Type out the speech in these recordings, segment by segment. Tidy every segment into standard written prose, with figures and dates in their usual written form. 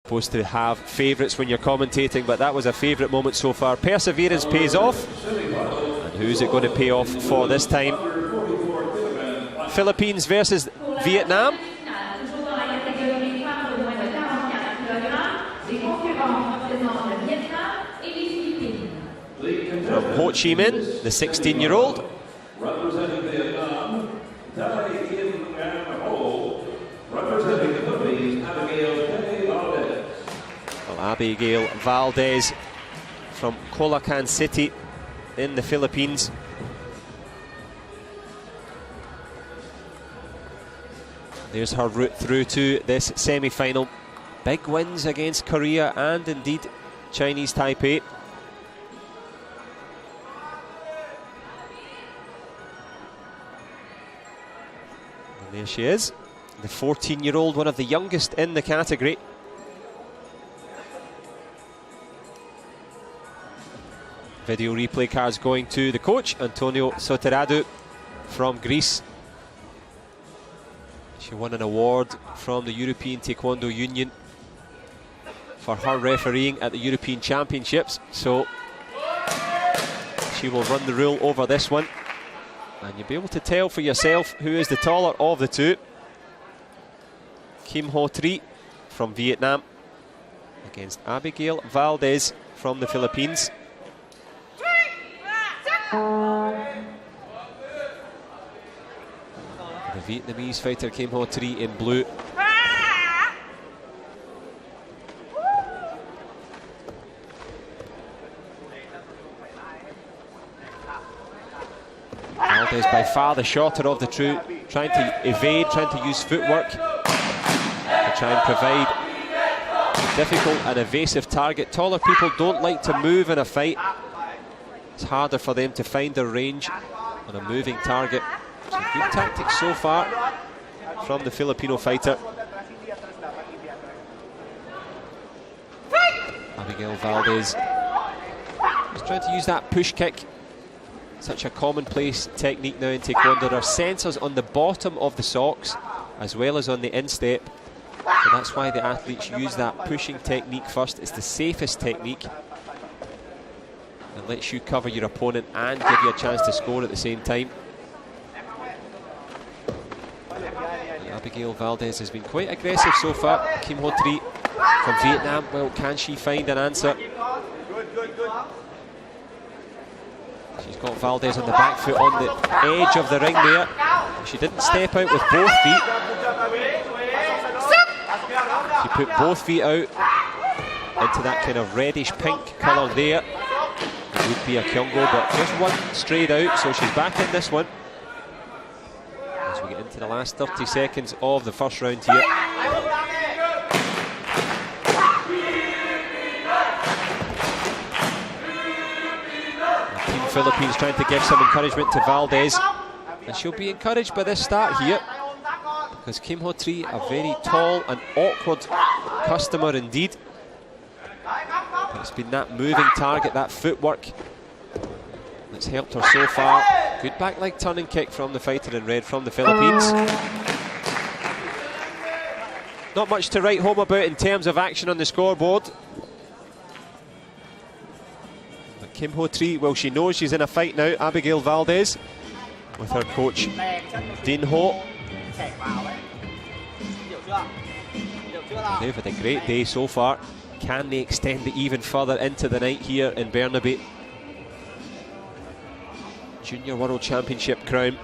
supposed to have favourites when you're commentating, but that was a favourite moment so far. Perseverance pays off. And who's it going to pay off for this time? Philippines versus Vietnam. From Ho Chi Minh, the 16-year-old. Representing Vietnam, representing the Philippines, Abigail Faye VALDEZ. Well, Abigail Valdez from Colacan City in the Philippines. There's her route through to this semi-final. Big wins against Korea and indeed Chinese Taipei. And there she is, the 14-year-old, one of the youngest in the category. Video replay cards going to the coach, Antonio Soteradu from Greece. She won an award from the European Taekwondo Union for her refereeing at the European Championships, so she will run the rule over this one, and you'll be able to tell for yourself who is the taller of the two. Kim Ho Tri from Vietnam against Abigail Valdez from the Philippines. The Vietnamese fighter Kim Ho Tri in blue. Valdez by far the shorter of the two, trying to evade, trying to use footwork to try and provide a difficult and evasive target. Taller people don't like to move in a fight. It's harder for them to find their range on a moving target. So good tactics so far from the Filipino fighter. Abigail Valdez is trying to use that push kick. Such a commonplace technique now in Taekwondo. There are sensors on the bottom of the socks as well as on the instep. So that's why the athletes use that pushing technique first. It's the safest technique. It lets you cover your opponent and give you a chance to score at the same time. Abigail Valdez has been quite aggressive so far. Kim Ho Tri from Vietnam, well, can she find an answer? She's got Valdez on the back foot on the edge of the ring there. She didn't step out with both feet. She put both feet out into that kind of reddish pink colour there. It would be a Kyungo, but just one strayed out, so she's back in this one. As we get into the last 30 seconds of the first round here. Team Philippines trying to give some encouragement to Valdez, and she'll be encouraged by this start here, because Kim Ho Tri, a very tall and awkward customer indeed. But it's been that moving target, that footwork, that's helped her so far. Good back leg turning kick from the fighter in red from the Philippines. Not much to write home about in terms of action on the scoreboard. But Kim Ho Tri, well, she knows she's in a fight now, Abigail Valdez, with her coach Dean Ho. They've had a great day so far. Can they extend it even further into the night here in Burnaby? Junior World Championship crown.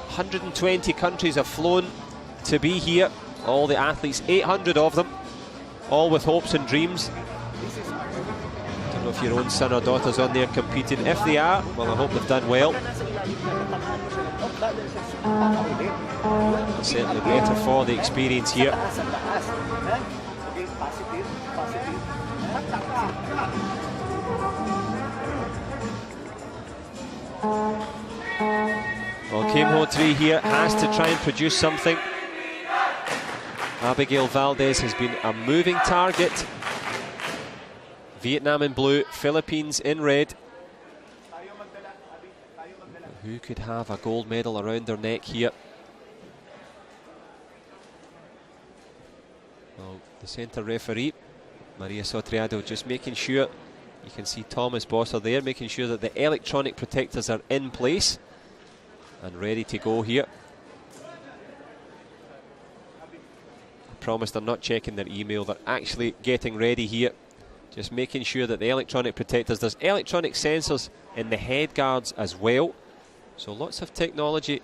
120 countries have flown to be here. All the athletes, 800 of them, all with hopes and dreams. I don't know if your own son or daughter's on there competing. If they are, well, I hope they've done well. It's certainly better for the experience here. Well, Kim Ho Tri here has to try and produce something. Abigail Valdez has been a moving target. Vietnam in blue, Philippines in red. Who could have a gold medal around their neck here? Well, the centre referee, Maria Sotriado, just making sure, you can see Thomas Bosser there, making sure that the electronic protectors are in place and ready to go here. I promise they're not checking their email, they're actually getting ready here. Just making sure that the electronic protectors, there's electronic sensors in the head guards as well. So lots of technology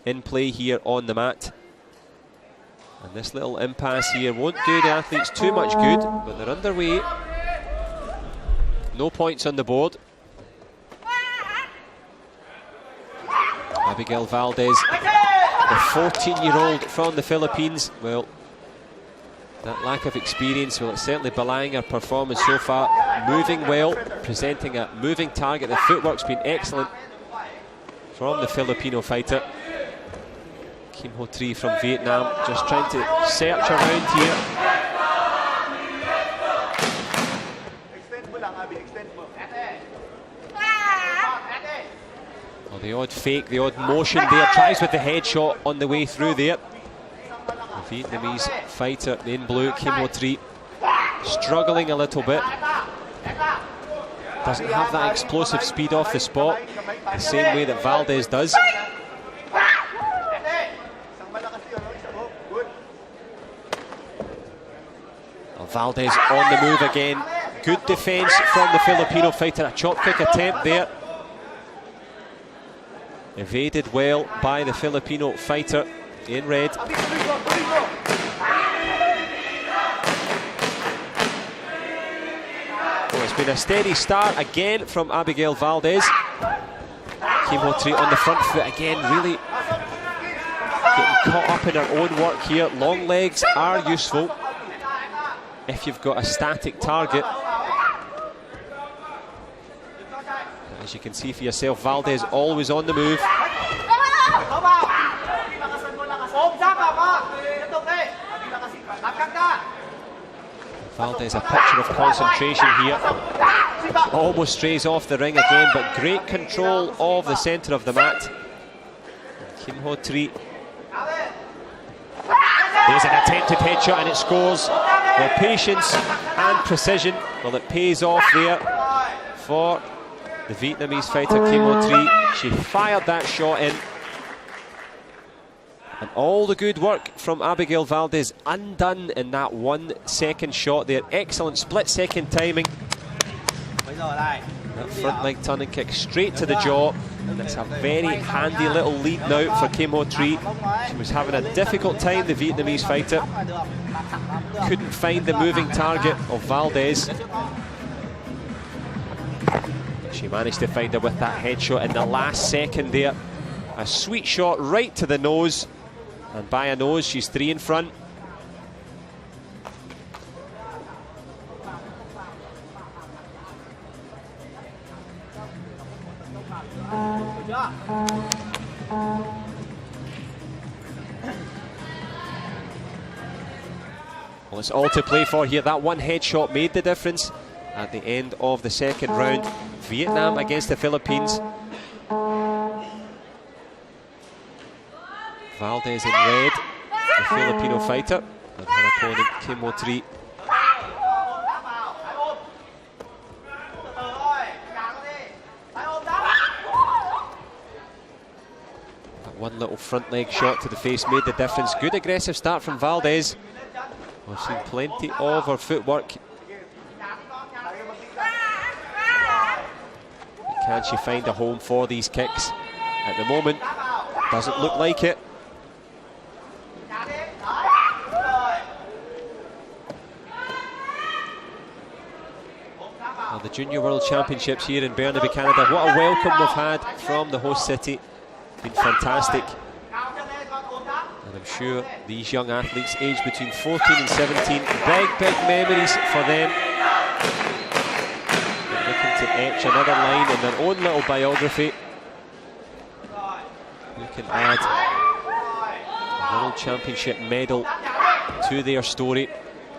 in play here on the mat. And this little impasse here won't do the athletes too much good, but they're underway. No points on the board. Abigail Valdez, the 14-year-old from the Philippines. Well, that lack of experience, well, it's certainly belying her performance so far. Moving well, presenting a moving target. The footwork's been excellent from the Filipino fighter. Kim Ho Tri from Vietnam, just trying to search around here. Oh, the odd fake, the odd motion there. Tries with the headshot on the way through there. The Vietnamese fighter in blue, Kim Ho Tri, struggling a little bit. Doesn't have that explosive speed off the spot, the same way that Valdez does. Valdez on the move again. Good defence from the Filipino fighter. A chop kick attempt there. Evaded well by the Filipino fighter in red. Oh, it's been a steady start again from Abigail Valdez. Kim Ho Tri on the front foot again, really getting caught up in her own work here. Long legs are useful if you've got a static target. As you can see for yourself, Valdez always on the move. Valdez, a picture of concentration here. Almost strays off the ring again, but great control of the centre of the mat. Kim Ho Tri. There's an attempted headshot and it scores. Well, patience and precision, well, it pays off there for the Vietnamese fighter Kim Ho Tri. She fired that shot in. And all the good work from Abigail Valdez undone in that 1 second shot there. Excellent split-second timing. That front leg turn and kick straight to the jaw. And it's a very handy little lead now for Kim Ho Tri. She was having a difficult time, the Vietnamese fighter. Couldn't find the moving target of Valdez. She managed to find her with that headshot in the last second there. A sweet shot right to the nose. And by a nose, she's 3 in front. Well, it's all to play for here. That one headshot made the difference at the end of the second round. Vietnam against the Philippines. Valdez in red, the Filipino fighter, and her opponent Kim Ho Tri. That one little front leg shot to the face made the difference. Good aggressive start from Valdez. We've seen plenty of her footwork. But can she find a home for these kicks? At the moment, doesn't look like it. Well, the Junior World Championships here in Burnaby, Canada. What a welcome we've had from the host city. Been fantastic. And I'm sure these young athletes aged between 14 and 17, big memories for them. They're looking to etch another line in their own little biography. Who can add a World Championship medal to their story?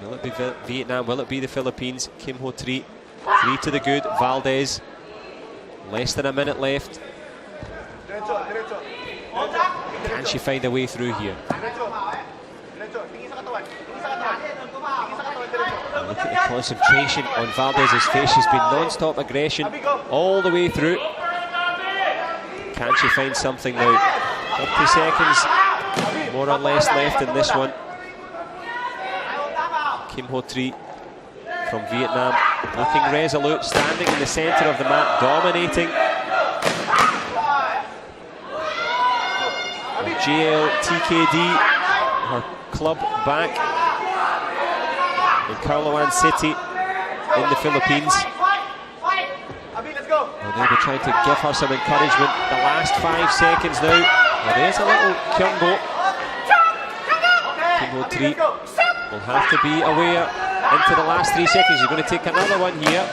Will it be Vietnam? Will it be the Philippines? Kim Ho Tri, 3 to the good. Valdez, less than a minute left. Can she find a way through here? Look at the concentration on Valdez's face. She's been non-stop aggression all the way through. Can she find something now? 50 seconds, more or less, left in this one. Kim Ho-tree from Vietnam, looking resolute, standing in the centre of the mat, dominating. TKD, her club back in Caloocan City in the Philippines. Well, they'll be trying to give her some encouragement. The last 5 seconds now. Well, there's a little Kyunggo. Kim Ho-tree will have to be aware into the last 3 seconds. You're going to take another one here.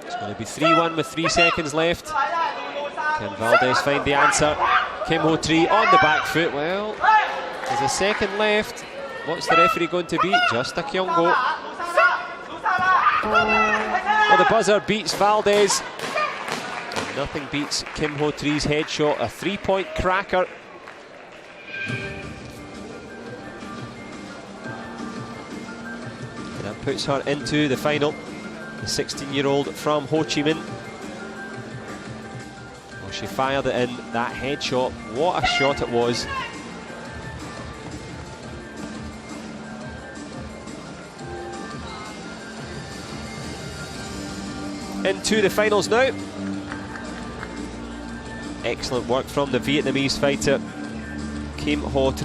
It's going to be 3-1 with 3 seconds left. Can Valdez find the answer? Kim Ho-tree on the back foot. Well, there's a second left. What's the referee going to be? Just a Kyunggo. Well, the buzzer beats Valdez. Nothing beats Kim Ho-tree's headshot, a 3-point cracker. That puts her into the final. The 16-year-old from Ho Chi Minh. Well, she fired it in, that headshot. What a shot it was. Into the finals now. Excellent work from the Vietnamese fighter, Kim Ho-tree.